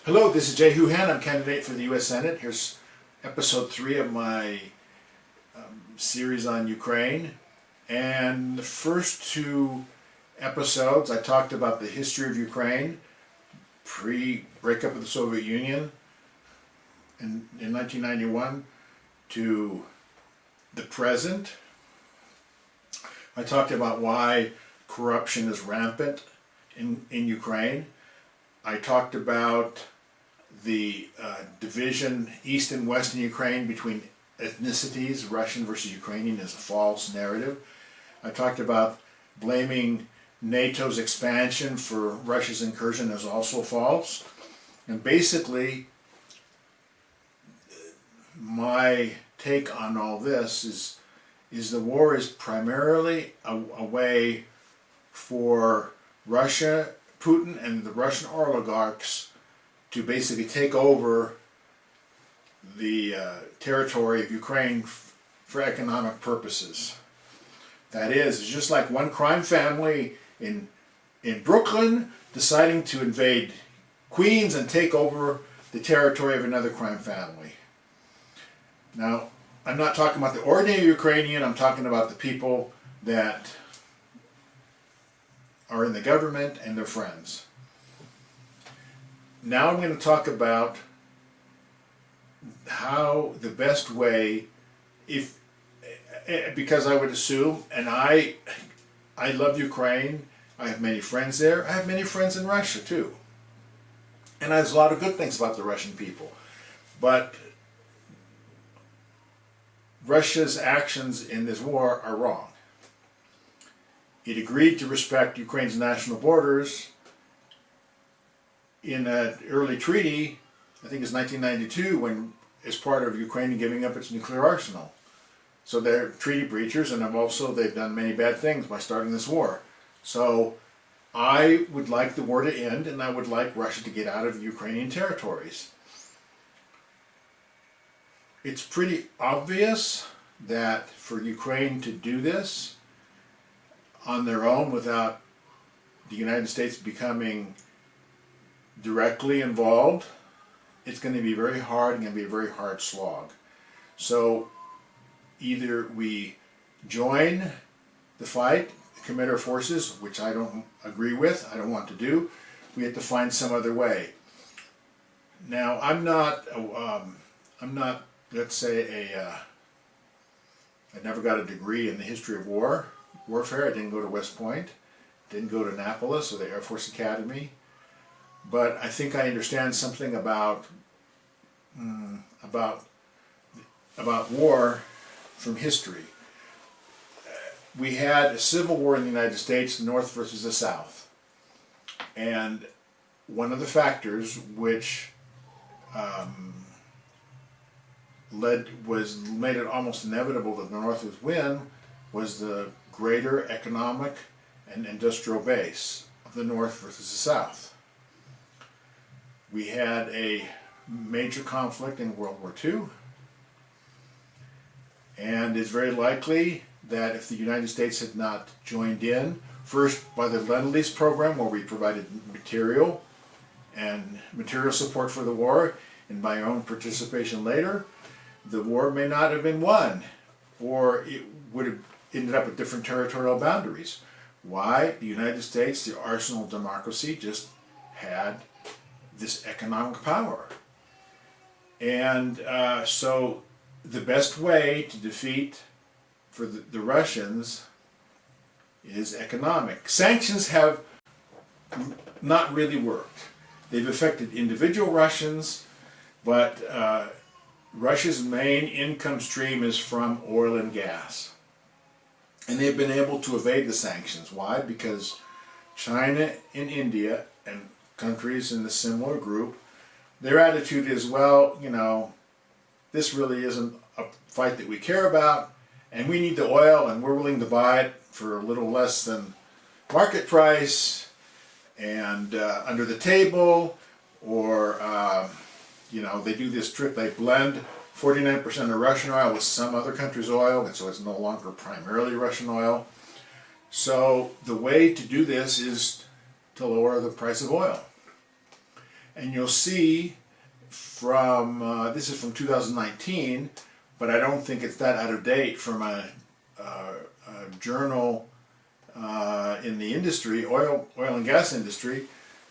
Hello, this is Jehu Han. I'm candidate for the U.S. Senate. Here's episode 3 of my series on Ukraine. And the first two episodes, I talked about the history of Ukraine, pre-breakup of the Soviet Union in 1991 to the present. I talked about why corruption is rampant in Ukraine. I talked about the division east and west in Ukraine between ethnicities, Russian versus Ukrainian, is a false narrative. I talked about blaming NATO's expansion for Russia's incursion as also false. And basically, my take on all this is the war is primarily a way for Russia, Putin, and the Russian oligarchs to basically take over the territory of Ukraine for economic purposes. That is, it's just like one crime family in Brooklyn deciding to invade Queens and take over the territory of another crime family. Now, I'm not talking about the ordinary Ukrainian, I'm talking about the people that are in the government and their friends. Now I'm going to talk about how the best way, because I would assume, and I love Ukraine, I have many friends there, I have many friends in Russia too. And there's a lot of good things about the Russian people. But Russia's actions in this war are wrong. It agreed to respect Ukraine's national borders in an early treaty, I think it's 1992, when as part of Ukraine giving up its nuclear arsenal. So they're treaty breachers, and they've done many bad things by starting this war. So I would like the war to end, and I would like Russia to get out of Ukrainian territories. It's pretty obvious that for Ukraine to do this on their own without the United States becoming directly involved, it's going to be very hard and going to be a very hard slog. So either we join the fight, commit our forces, which I don't agree with, I don't want to do. We have to find some other way. Now, I'm not, let's say, I never got a degree in the history of warfare. I didn't go to West Point, didn't go to Annapolis or the Air Force Academy. But I think I understand something about war from history. We had a civil war in the United States, the North versus the South. And one of the factors which made it almost inevitable that the North would win was the greater economic and industrial base of the North versus the South. We had a major conflict in World War II, and it's very likely that if the United States had not joined in, first by the Lend-Lease program, where we provided material support for the war, and by our own participation later, the war may not have been won, or it would have ended up with different territorial boundaries. Why? The United States, the arsenal of democracy, just had this economic power. And so the best way to defeat for the Russians is economic. Sanctions have not really worked. They've affected individual Russians, but Russia's main income stream is from oil and gas. And they've been able to evade the sanctions. Why? Because China and India and countries in the similar group, their attitude is, well, this really isn't a fight that we care about, and we need the oil, and we're willing to buy it for a little less than market price, and under the table, or, they do this trick, they blend 49% of Russian oil with some other country's oil, and so it's no longer primarily Russian oil. So the way to do this is to lower the price of oil. And you'll see from, this is from 2019, but I don't think it's that out of date, from a journal in the industry, oil and gas industry,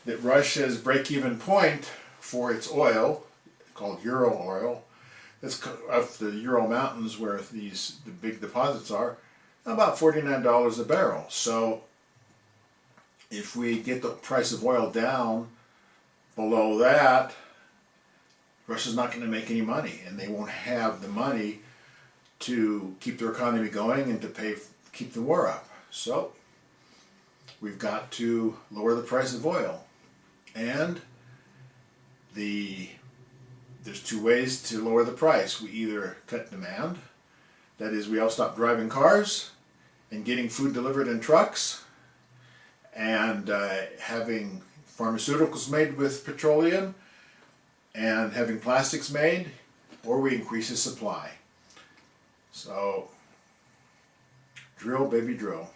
that Russia's break-even point for its oil, called Ural oil, that's of the Ural Mountains where the big deposits are, about $49 a barrel. So if we get the price of oil down below that, Russia's not going to make any money, and they won't have the money to keep their economy going and to keep the war up. So we've got to lower the price of oil. And there's two ways to lower the price. We either cut demand, that is, we all stop driving cars and getting food delivered in trucks, and having pharmaceuticals made with petroleum, and having plastics made, or we increase the supply. So drill, baby, drill.